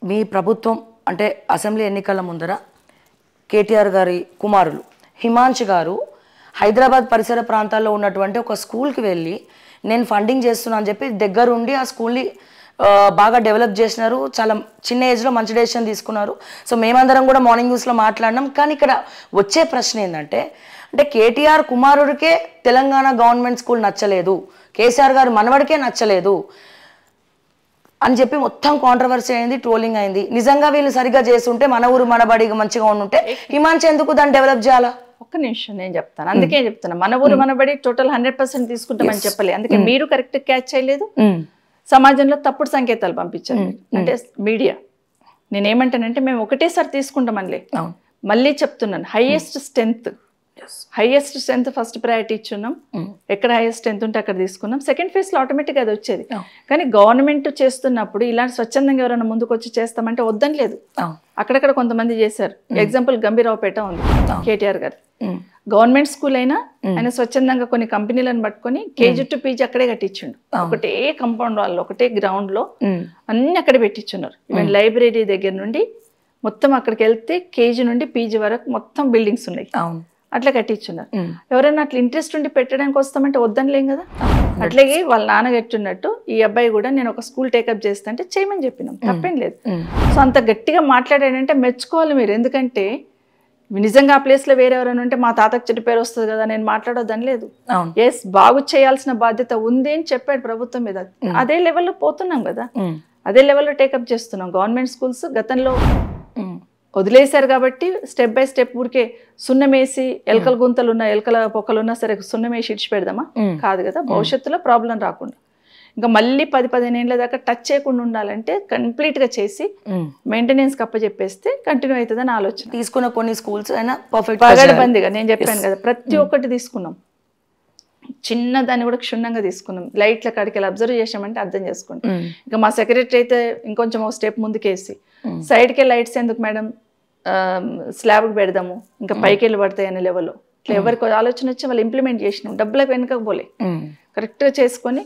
మీ ప్రభుత్వం అంటే అసెంబ్లీ ఎన్నికల ముందర కేటీఆర్ గారి కుమారులు హిమాంష్ గారు హైదరాబాద్ పరిసర ప్రాంతాల్లో ఉన్నటువంటి ఒక స్కూల్కి వెళ్ళి నేను ఫండింగ్ చేస్తున్నా అని చెప్పి దగ్గరుండి ఆ స్కూల్ని బాగా డెవలప్ చేసినారు. చాలా చిన్న ఏజ్లో మంచి డెసిషన్ తీసుకున్నారు. సో మేమందరం కూడా మార్నింగ్ న్యూస్లో మాట్లాడినాం. కానీ ఇక్కడ వచ్చే ప్రశ్న ఏంటంటే అంటే కేటీఆర్ కుమారుడికే తెలంగాణ గవర్నమెంట్ స్కూల్ నచ్చలేదు, కేసీఆర్ గారు మనవడికే నచ్చలేదు అని చెప్పి మొత్తం కాంట్రవర్సీ అయింది, ట్రోలింగ్ అయింది. నిజంగా వీళ్ళు సరిగ్గా చేస్తుంటే మన ఊరు మన బడి మంచిగా ఉంటే హిమాంష్ ఎందుకు దాన్ని డెవలప్ చేయాలా? ఒక్క నిమిషం నేను చెప్తాను. అందుకే చెప్తాను, మన ఊరు మన బడి టోటల్ 100% తీసుకుంటామని చెప్పలే. అందుకే మీరు కరెక్ట్ క్యాచ్ చేయలేదు, సమాజంలో తప్పుడు సంకేతాలు పంపించారు. అంటే మీడియా నేనేమంటానంటే మేము ఒకటేసారి తీసుకుంటామనిలే. మళ్ళీ చెప్తున్నాను, హైయెస్ట్ స్ట్రెంత్ ఫస్ట్ ప్రయారిటీ ఇచ్చున్నాం. ఎక్కడ హైయెస్ట్ స్ట్రెంత్ ఉంటే అక్కడ తీసుకున్నాం. సెకండ్ ఫేజ్ లో ఆటోమేటిక్గా అది వచ్చేది. కానీ గవర్నమెంట్ చేస్తున్నప్పుడు ఇలాంటి స్వచ్ఛందంగా ఎవరైనా ముందుకు వచ్చి చేస్తామంటే వద్దని లేదు. అక్కడక్కడ కొంతమంది చేశారు. ఎగ్జాంపుల్ గంభీరావుపేట ఉంది, కేటీఆర్ గారు గవర్నమెంట్ స్కూల్ అయినా ఆయన స్వచ్ఛందంగా కొన్ని కంపెనీలను పట్టుకొని కేజీ టు పీజీ అక్కడే కట్టించిండు. ఒకటే కంపౌండ్ వాళ్ళు ఒకటే గ్రౌండ్ లో అన్ని అక్కడే పెట్టించున్నారు. ఈవెన్ లైబ్రరీ దగ్గర నుండి మొత్తం అక్కడికి వెళ్తే కేజీ నుండి పీజీ వరకు మొత్తం బిల్డింగ్స్ ఉన్నాయి, అట్లా కట్టించున్నారు. ఎవరైనా అట్లా ఇంట్రెస్ట్ ఉండి పెట్టడానికి వస్తామంటే వద్దనిలేం కదా. అట్లాగే వాళ్ళ నాన్న కట్టున్నట్టు ఈ అబ్బాయి కూడా నేను ఒక స్కూల్ టేకప్ చేస్తా అంటే చేయమని చెప్పినాం, తప్పేం లేదు. సో అంత గట్టిగా మాట్లాడాడంటే మెచ్చుకోవాలి మీరు. ఎందుకంటే నిజంగా ఆ ప్లేస్ లో వేరే ఎవరైనా ఉంటే మా తాతకు చెట్టు పేరు వస్తుంది కదా, నేను మాట్లాడొద్దని లేదు. ఎస్, బాగు చేయాల్సిన బాధ్యత ఉంది అని చెప్పాడు ప్రభుత్వం మీద. అదే లెవెల్లో పోతున్నాం కదా, అదే లెవెల్లో టేకప్ చేస్తున్నాం. గవర్నమెంట్ స్కూల్స్ గతంలో వదిలేశారు కాబట్టి స్టెప్ బై స్టెప్ ఊరికే సున్నమేసి ఎలకల గుంతలు ఉన్న ఎలకల పొక్కలున్నా సరే సున్నమేసి ఇడిచి పెడదామా? కాదు కదా. భవిష్యత్తులో ప్రాబ్లం రాకుండా ఇంకా మళ్ళీ 10-15 ఏళ్ళ దాకా టచ్ చేయకుండా ఉండాలంటే కంప్లీట్ గా చేసి మెయింటెనెన్స్ అప్పచెప్పేస్తే కంటిన్యూ అవుతుందని ఆలోచన. తీసుకున్న కొన్ని స్కూల్స్ అయినా పర్ఫెక్ట్ పగడబందిగా నేను చెప్పాను కదా, ప్రతి ఒక్కటి తీసుకున్నాం. చిన్న దాన్ని కూడా క్షుణ్ణంగా తీసుకున్నాం. లైట్ల కాడికి వెళ్ళి అబ్జర్వ్ చేసామంటే అర్థం చేసుకోండి. ఇంకా మా సెక్రటరీ అయితే ఇంకొంచెం ఒక స్టెప్ ముందుకేసి సైడ్కే లైట్స్ ఎందుకు మేడం, స్లాబ్కి పెడదాము ఇంకా పైకి వెళ్ళి పడతాయి అనే లెవెల్లో ఇట్లా ఎవరికి ఆలోచన వచ్చి వాళ్ళు ఇంప్లిమెంట్ చేసినాం. డబ్బులకు వెనకపోలే, కరెక్ట్గా చేసుకొని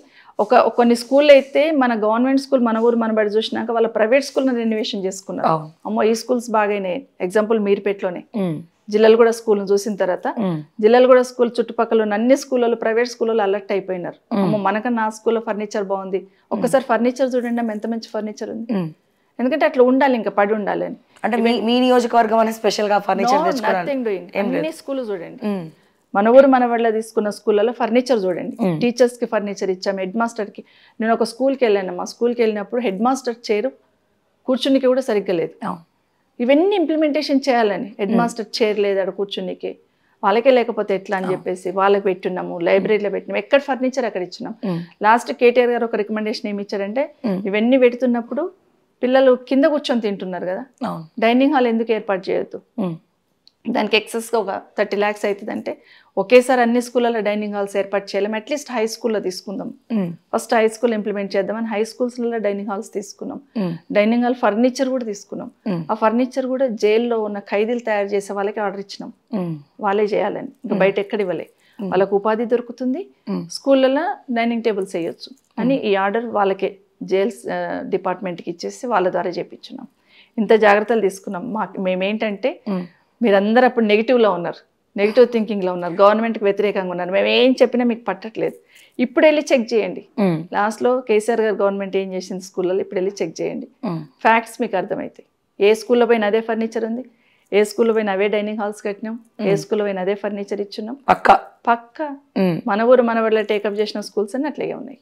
కొన్ని స్కూల్ అయితే మన గవర్నమెంట్ స్కూల్ మన ఊరు మన బడి చూసినాక వాళ్ళ ప్రైవేట్ స్కూల్ రెన్యువేషన్ చేసుకున్నారు. అమ్మో ఈ స్కూల్స్ బాగానే. ఎగ్జాంపుల్ మీర్పేటలోనే జిల్లాలు కూడా స్కూల్ చూసిన తర్వాత జిల్లాలు కూడా స్కూల్ చుట్టుపక్కల ఉన్న అన్ని స్కూళ్ళలో ప్రైవేట్ స్కూళ్ళలో అలర్ట్ అయిపోయినారు. అమ్మో మనకన్నా నా స్కూల్లో ఫర్నిచర్ బాగుంది, ఒక్కసారి ఫర్నిచర్ చూడండి ఎంత మంచి ఫర్నిచర్ ఉంది. ఎందుకంటే అట్లా ఉండాలి, ఇంకా పడి ఉండాలి అని. అంటే మీ నియోజకవర్గం అనేది స్పెషల్ గా ఫర్నిచర్ అన్ని స్కూల్ చూడండి. మన ఊరు మన వాళ్ళ తీసుకున్న స్కూళ్ళలో ఫర్నిచర్ చూడండి. టీచర్స్ కి ఫర్నిచర్ ఇచ్చాము, హెడ్ మాస్టర్ కి. నేను ఒక స్కూల్కి వెళ్ళాను, మా స్కూల్కి వెళ్ళినప్పుడు హెడ్ మాస్టర్ చైర్ కూర్చునికి కూడా సరిగ్గా లేదు. ఇవన్నీ ఇంప్లిమెంటేషన్ చేయాలని. హెడ్ మాస్టర్ చైర్ లేదు అక్కడ కూర్చునికి, వాళ్ళకే లేకపోతే ఎట్లా అని చెప్పేసి వాళ్ళకి పెట్టున్నాము. లైబ్రరీలో పెట్టినాము, ఎక్కడ ఫర్నిచర్ అక్కడ ఇచ్చినాం. లాస్ట్ కేటీఆర్ గారు ఒక రికమెండేషన్ ఏమి ఇచ్చారంటే ఇవన్నీ పెడుతున్నప్పుడు పిల్లలు కింద కూర్చొని తింటున్నారు కదా, డైనింగ్ హాల్ ఎందుకు ఏర్పాటు చేయొద్దు? దానికి ఎక్సెస్గా ఒక 30 lakhs అవుతుందంటే ఒకేసారి అన్ని స్కూళ్ళలో డైనింగ్ హాల్స్ ఏర్పాటు చేయలేము. అట్లీస్ట్ హై స్కూల్లో తీసుకుందాం, ఫస్ట్ హై స్కూల్ ఇంప్లిమెంట్ చేద్దామని హై స్కూల్స్లలో డైనింగ్ హాల్స్ తీసుకున్నాం. డైనింగ్ హాల్ ఫర్నిచర్ కూడా తీసుకున్నాం. ఆ ఫర్నిచర్ కూడా జైల్లో ఉన్న ఖైదీలు తయారు చేసే వాళ్ళకి ఆర్డర్ ఇచ్చినాం, వాళ్ళే చేయాలని. ఇంకా బయట ఎక్కడ ఇవ్వలే. వాళ్ళకు ఉపాధి దొరుకుతుంది, స్కూళ్ళలో డైనింగ్ టేబుల్స్ వేయొచ్చు అని ఈ ఆర్డర్ వాళ్ళకే జైల్స్ డిపార్ట్మెంట్కి ఇచ్చేసి వాళ్ళ ద్వారా చేయించున్నాం. ఇంత జాగ్రత్తలు తీసుకున్నాం. మేమేంటంటే మీరందరూ అప్పుడు నెగిటివ్లో ఉన్నారు, నెగిటివ్ థింకింగ్లో ఉన్నారు, గవర్నమెంట్కి వ్యతిరేకంగా ఉన్నారు. మేము ఏం చెప్పినా మీకు పట్టట్లేదు. ఇప్పుడు వెళ్ళి చెక్ చేయండి. లాస్ట్లో కేసీఆర్ గారు గవర్నమెంట్ ఏం చేసింది స్కూళ్ళలో, ఇప్పుడు వెళ్ళి చెక్ చేయండి. ఫ్యాక్ట్స్ మీకు అర్థమవుతాయి. ఏ స్కూల్లో పోయిన అదే ఫర్నిచర్ ఉంది, ఏ స్కూల్లో పోయిన అవే డైనింగ్ హాల్స్ కట్టినాం, ఏ స్కూల్లో పోయిన అదే ఫర్నిచర్ ఇచ్చున్నాం. పక్క మన ఊరు మన వాళ్ళ టేకప్ చేసిన స్కూల్స్ అన్ని అట్లాగే ఉన్నాయి.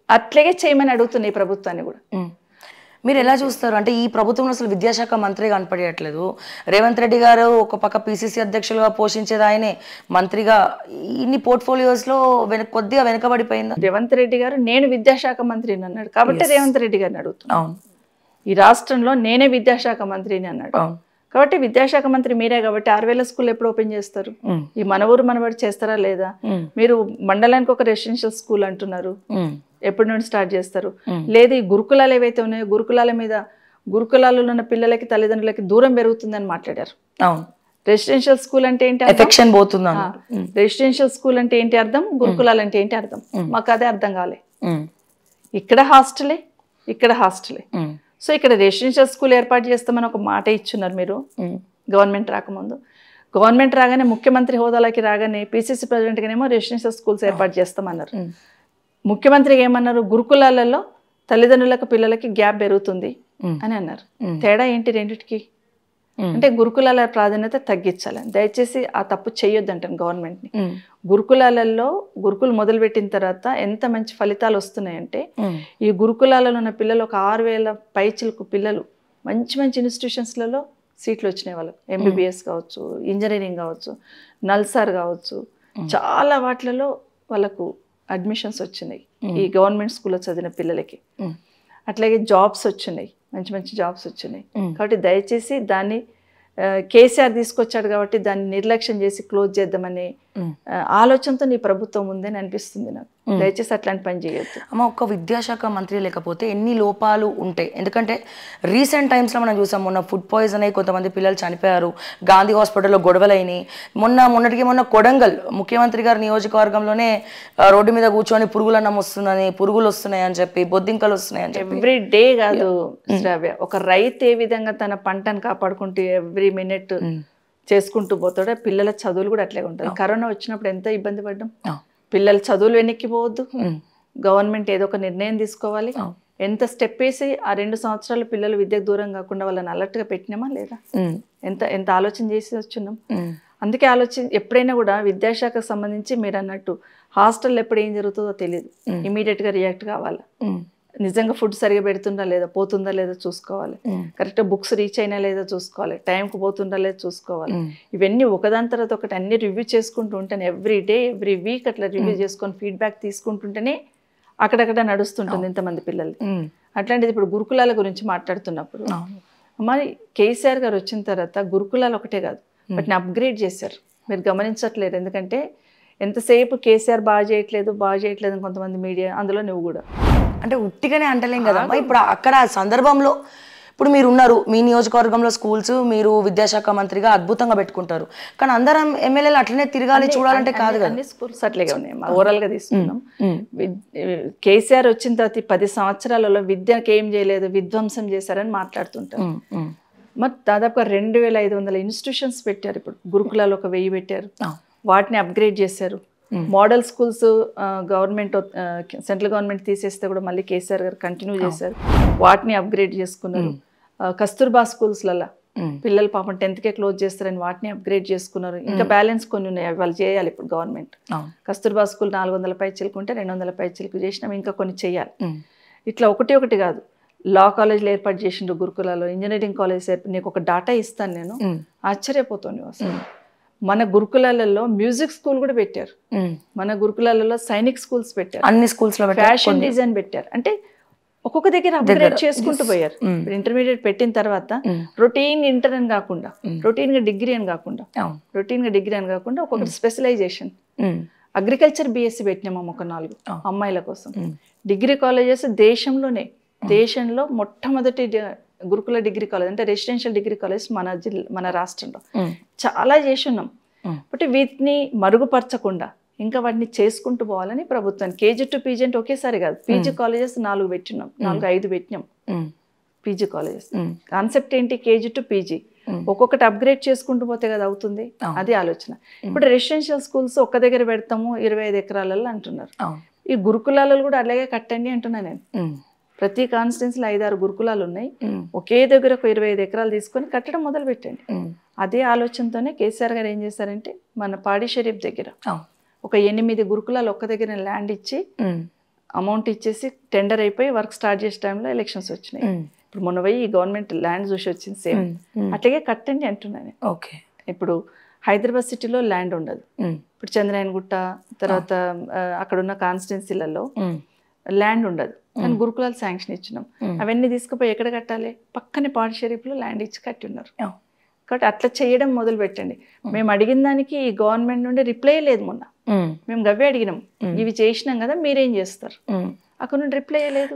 అట్లాగే చేయమని అడుగుతున్నాయి ప్రభుత్వాన్ని కూడా. మీరు ఎలా చూస్తారు? అంటే ఈ ప్రభుత్వంలో అసలు విద్యాశాఖ మంత్రి కనపడేయట్లేదు. రేవంత్ రెడ్డి గారు ఒక పక్క పిసిసి అధ్యక్షులుగా పోషించేది ఆయనే, మంత్రిగా ఇన్ని పోర్ట్ఫోలియోస్లో కొద్దిగా వెనకబడిపోయింది. రేవంత్ రెడ్డి గారు నేను విద్యాశాఖ మంత్రిని అన్నాడు కాబట్టి రేవంత్ రెడ్డి గారిని అడుగుతున్నాను. ఈ రాష్ట్రంలో నేనే విద్యాశాఖ మంత్రిని అన్నాడు కాబట్టి విద్యాశాఖ మంత్రి మీరే కాబట్టి 6000 స్కూల్ ఎప్పుడు ఓపెన్ చేస్తారు? ఈ మన ఊరు మనబడి చేస్తారా లేదా? మీరు మండలానికి ఒక రెసిడెన్షియల్ స్కూల్ అంటున్నారు, ఎప్పటి నుండి స్టార్ట్ చేస్తారు? లేదు ఈ గురుకులాలు ఏవైతే ఉన్నాయో గురుకులాల మీద గురుకులాలలో ఉన్న పిల్లలకి తల్లిదండ్రులకి దూరం పెరుగుతుందని మాట్లాడారు. రెసిడెన్షియల్ స్కూల్ అంటే ఏంటి ఎఫెక్షన్ పోతుంది. రెసిడెన్షియల్ స్కూల్ అంటే ఏంటి అర్థం, గురుకులాలు అంటే ఏంటి అర్థం? మాకు అదే అర్థం కాలే. ఇక్కడ హాస్టలే, ఇక్కడ హాస్టలే. సో ఇక్కడ రెసిడెన్షియల్ స్కూల్ ఏర్పాటు చేస్తామని ఒక మాట ఇచ్చున్నారు మీరు గవర్నమెంట్ రాకముందు. గవర్నమెంట్ రాగానే ముఖ్యమంత్రి హోదాలోకి రాగానే పిసిసి ప్రెసిడెంట్గానేమో రెసిడెన్షియల్ స్కూల్స్ ఏర్పాటు చేస్తామన్నారు. ముఖ్యమంత్రికి ఏమన్నారు, గురుకులాలలో తల్లిదండ్రులకు పిల్లలకి గ్యాప్ పెరుగుతుంది అని అన్నారు. తేడా ఏంటి రెండింటికి? అంటే గురుకులాల ప్రాధాన్యత తగ్గించాలి. దయచేసి ఆ తప్పు చేయొద్దు అంటాను గవర్నమెంట్ని. గురుకులాలలో గురుకులు మొదలుపెట్టిన తర్వాత ఎంత మంచి ఫలితాలు వస్తున్నాయంటే ఈ గురుకులాలలో ఉన్న పిల్లలు ఒక 6,000 పైచిలకు పిల్లలు మంచి మంచి ఇన్స్టిట్యూషన్స్లలో సీట్లు వచ్చినాయి వాళ్ళకి. ఎంబీబీఎస్ కావచ్చు, ఇంజనీరింగ్ కావచ్చు, నల్సార్ కావచ్చు, చాలా వాటిలలో వాళ్ళకు అడ్మిషన్స్ వచ్చినాయి ఈ గవర్నమెంట్ స్కూల్లో చదివిన పిల్లలకి. అట్లాగే జాబ్స్ వచ్చినాయి, మంచి మంచి జాబ్స్ వచ్చినాయి. కాబట్టి దయచేసి దాన్ని కేసీఆర్ తీసుకొచ్చాడు కాబట్టి దాన్ని నిర్లక్ష్యం చేసి క్లోజ్ చేద్దామనే ఆలోచనతో నీ ప్రభుత్వం ఉందని అనిపిస్తుంది నాకు. దయచేసి అట్లాంటి పని చేయొద్దు. అమ్మ, ఒక్క విద్యాశాఖ మంత్రి లేకపోతే ఎన్ని లోపాలు ఉంటాయి. ఎందుకంటే రీసెంట్ టైమ్స్లో మనం చూసాం, మొన్న ఫుడ్ పాయిజన్ అయ్యి కొంతమంది పిల్లలు చనిపోయారు, గాంధీ హాస్పిటల్లో గొడవలైనాయి. మొన్నటికి కొడంగల్ ముఖ్యమంత్రి గారి నియోజకవర్గంలోనే రోడ్డు మీద కూర్చొని పురుగులన్నం వస్తుందని, పురుగులు వస్తున్నాయి అని చెప్పి, బొద్దింకలు వస్తున్నాయి అని చెప్పి. ఎవ్రీ డే కాదు శ్రావ్య, ఒక రైతు ఏ విధంగా తన పంటను కాపాడుకుంటూ ఎవ్రీ మినిట్ చేసుకుంటూ పోతాడో పిల్లల చదువులు కూడా అట్లే ఉంటాయి. కరోనా వచ్చినప్పుడు ఎంత ఇబ్బంది పడ్డాం. పిల్లల చదువులు వెనక్కిపోవద్దు, గవర్నమెంట్ ఏదో ఒక నిర్ణయం తీసుకోవాలి. ఎంత స్టెప్ వేసి ఆ 2 సంవత్సరాలు పిల్లలు విద్యకు దూరం కాకుండా వాళ్ళని అలర్ట్గా పెట్టినామా లేదా? ఎంత ఆలోచన చేసి వచ్చున్నాం. అందుకే ఎప్పుడైనా కూడా విద్యాశాఖకు సంబంధించి మీరు అన్నట్టు హాస్టల్ ఎప్పుడు ఏం జరుగుతుందో తెలియదు, ఇమీడియట్గా రియాక్ట్ కావాలి. నిజంగా ఫుడ్ సరిగా పెడుతుందా లేదా, పోతుందా లేదా చూసుకోవాలి. కరెక్ట్గా బుక్స్ రీచ్ అయినా లేదా చూసుకోవాలి, టైంకి పోతుందా లేదా చూసుకోవాలి. ఇవన్నీ ఒకదాని తర్వాత ఒకటి అన్ని రివ్యూ చేసుకుంటూ ఉంటాను. ఎవ్రీ డే ఎవ్రీ వీక్ అట్లా రివ్యూ చేసుకొని ఫీడ్బ్యాక్ తీసుకుంటుంటేనే అక్కడక్కడ నడుస్తుంటుంది ఇంతమంది పిల్లలు. అట్లాంటిది ఇప్పుడు గురుకులాల గురించి మాట్లాడుతున్నప్పుడు మరి కేసీఆర్ గారు వచ్చిన తర్వాత గురుకులాలు ఒకటే కాదు, వాటిని అప్గ్రేడ్ చేశారు. మీరు గమనించట్లేదు. ఎందుకంటే ఎంతసేపు కేసీఆర్ బాగా చేయట్లేదు అని కొంతమంది మీడియా, అందులో నువ్వు కూడా. అంటే ఉట్టిగానే అంటలేం కదమ్మా. ఇప్పుడు అక్కడ ఆ సందర్భంలో ఇప్పుడు మీరు ఉన్నారు, మీ నియోజకవర్గంలో స్కూల్స్ మీరు విద్యాశాఖ మంత్రిగా అద్భుతంగా పెట్టుకుంటారు. కానీ అందరం ఎమ్మెల్యేలు అట్లనే తిరగాలి చూడాలంటే కాదు కదా. అన్ని స్కూల్స్ అట్లేగా ఉన్నాయి. ఓవరాల్గా తీసుకున్నాం. కేసీఆర్ వచ్చిన తర్వాత 10 సంవత్సరాలలో విద్యకి ఏం చేయలేదు, విధ్వంసం చేశారని మాట్లాడుతుంటారు. మరి దాదాపుగా 2,500 ఇన్స్టిట్యూషన్స్ పెట్టారు. ఇప్పుడు గురుకులాలు ఒక 1000 పెట్టారు. వాటిని అప్గ్రేడ్ చేశారు. Model schools government central government తీసేస్తే కూడా మళ్ళీ కేసీఆర్ గారు కంటిన్యూ చేశారు. వాటిని అప్గ్రేడ్ చేసుకున్నారు. కస్తూర్బా స్కూల్స్లలో పిల్లలు పాపం 10th క్లోజ్ చేస్తారని వాటిని అప్గ్రేడ్ చేసుకున్నారు. ఇంకా బ్యాలెన్స్ కొన్ని ఉన్నాయి, అవి వాళ్ళు చేయాలి. ఇప్పుడు గవర్నమెంట్ కస్తూర్బా స్కూల్ 400 పైచిలుకుంటే 200 పైచిలుకు చేసినాం, ఇంకా కొన్ని చేయాలి. ఇట్లా ఒకటి కాదు. లా కాలేజీలు ఏర్పాటు చేసిండ్రు గురుకులాలో, ఇంజనీరింగ్ కాలేజ్ నీకు ఒక డాటా ఇస్తాను నేను, ఆశ్చర్యపోతాను అసలు. మన గురుకులాలలో మ్యూజిక్ స్కూల్ కూడా పెట్టారు. మన గురుకులాలలో సైనిక్ స్కూల్స్ పెట్టారు, అన్ని స్కూల్స్ లో ఫ్యాషన్ డిజైన్ పెట్టారు. అంటే ఒక్కొక్క దగ్గర అప్గ్రేడ్ చేసుకుంటూ పోయారు. ఇంటర్మీడియట్ పెట్టిన తర్వాత రొటీన్ ఇంటర్ అని కాకుండా, రొటీన్ గా డిగ్రీ అని కాకుండా ఒక్కొక్కటి స్పెషలైజేషన్. అగ్రికల్చర్ బిఎస్సి పెట్టినాము ఒక 4 అమ్మాయిల కోసం. డిగ్రీ కాలేజెస్ దేశంలో మొట్టమొదటి గురుకుల డిగ్రీ కాలేజ్ అంటే రెసిడెన్షియల్ డిగ్రీ కాలేజ్ మన రాష్ట్రంలో చాలా చేసి ఉన్నాం. బట్ వీటిని మరుగుపరచకుండా ఇంకా వాటిని చేసుకుంటూ పోవాలని ప్రభుత్వాన్ని కేజీ టు పీజీ అంటే ఒకేసారి కాదు, పీజీ కాలేజెస్ 4 పెట్టినాం, 4-5 పెట్టినాం పీజీ కాలేజెస్. కాన్సెప్ట్ ఏంటి? కేజీ టు పీజీ ఒక్కొక్కటి అప్గ్రేడ్ చేసుకుంటూ పోతే కదా అవుతుంది. అది ఆలోచన. ఇప్పుడు రెసిడెన్షియల్ స్కూల్స్ ఒక్క దగ్గర పెడతాము 25 ఎకరాలలో అంటున్నారు. ఈ గురుకులాలలో కూడా అలాగే కట్టండి అంటున్నా నేను. ప్రతి కాన్స్టిట్యున్సీలో 5-6 గురుకులాలు ఉన్నాయి. ఒకే దగ్గర ఒక 25 ఎకరాలు తీసుకొని కట్టడం మొదలు పెట్టండి. అదే ఆలోచనతోనే కేసీఆర్ గారు ఏం చేశారంటే మన పాడి షరీఫ్ దగ్గర ఒక 8 గురుకులాలు ఒక్క దగ్గర ల్యాండ్ ఇచ్చి అమౌంట్ ఇచ్చేసి టెండర్ అయిపోయి వర్క్ స్టార్ట్ చేసే టైంలో ఎలక్షన్స్ వచ్చినాయి. ఇప్పుడు మొన్న పోయి ఈ గవర్నమెంట్ ల్యాండ్ చూసి వచ్చింది సేమ్. అట్లాగే కట్టండి అంటున్నాను. ఓకే. ఇప్పుడు హైదరాబాద్ సిటీలో ల్యాండ్ ఉండదు. ఇప్పుడు చంద్రాయనగుట్ట తర్వాత అక్కడ ఉన్న కాన్స్టిట్యున్సీలలో ల్యాండ్ ఉండదు, కానీ గురుకులాలు శాంక్షన్ ఇచ్చినాం. అవన్నీ తీసుకుపోయి ఎక్కడ కట్టాలి? పక్కనే పాడి షరీఫ్లో ల్యాండ్ ఇచ్చి కట్టి ఉన్నారు. కాబట్టి అట్లా చేయడం మొదలు పెట్టండి. మేము అడిగిన దానికి ఈ గవర్నమెంట్ నుండి రిప్లై లేదు. మొన్న మేము గవ్వే అడిగినాం, ఇవి చేసినాం కదా మీరేం చేస్తారు, అక్కడ నుండి రిప్లై లేదు.